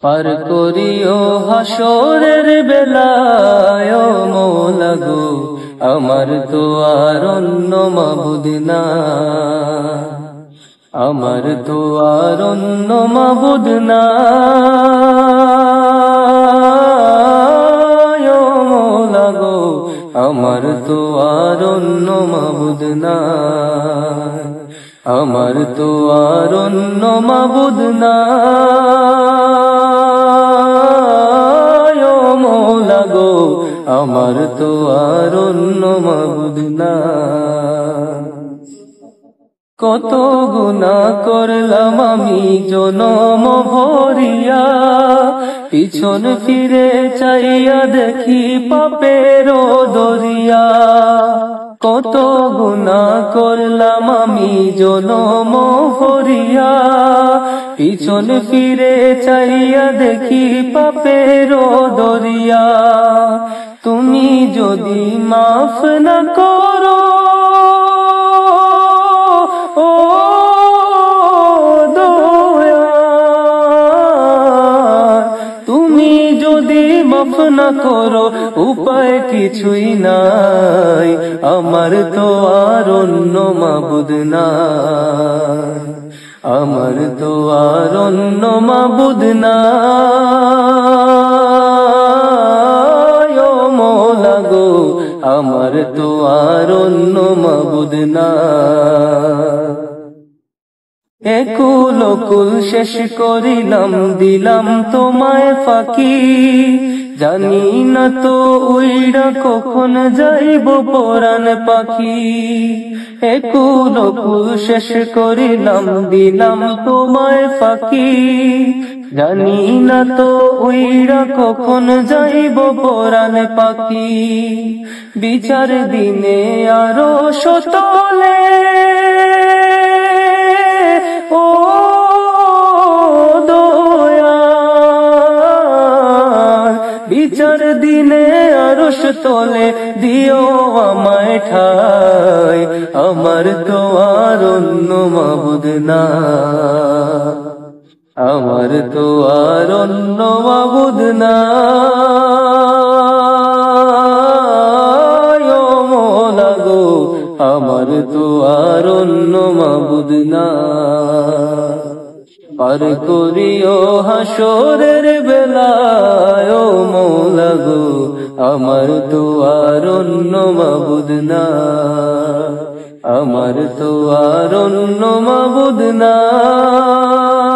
পার করিও হাসরের বেলায় ও মওলা গো, আমার তো আর অন্য মাবুদ নাই, আমার তো আর অন্য মাবুদ নাই ও মওলা গো, আমার তো আর অন্য মাবুদ নাই, আমার তো আর অন্য মাবুদ নাই ও মওলা গো, আমার তো আর অন্য মাবুদ নাই। কত গুনাহ করলাম আমি জনম ভরিয়া, পিছন ফিরে চাইয়া দেখি পাপের দরিয়া। কত গুনাহ করলাম আমি জনম ভরিয়া, পিছন ফিরে চাইয়া দেখি পাপের দরিয়া। তুমি যদি মাফ না করো ও দয়াল, তুমি যদি মাফ না করো উপায় কিছুই নাই, আমার তো আর অন্য মাবুদ নাই, আমার তো আর অন্য মাবুদ নাই ও মওলা গো, আমার তো আর অন্য মাবুদ নাই। একুল কুল শেষ করিলাম দিলাম তোমায় ফাঁকি, জানি না তো উইড়া কখন যাইব পরাণ পাখি। একুল কুল শেষ করিলাম দিলাম তোমায় ফাঁকি, জানি না তো উইড়া কখন যাইব পরাণ পাখি। বিচার দিনে আরো শতলে ও দয়াল, বিচার দিনে আরশ তলে দিও আমায় ঠাই, আমার তো আর অন্য মাবুদ নাই, আমার তো আর অন্য মাবুদ নাই ও মওলা গো, আমার তো আর অন্য মাবুদ নাই। পার করিও হাসরের বেলায় ও মওলা গো, আমার তো আর অন্য মাবুদ নাই, আমার তো আর অন্য মাবুদ নাই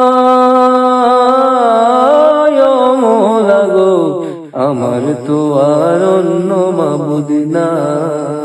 ও মওলা গো, আমার তো আর অন্য মাবুদ নাই।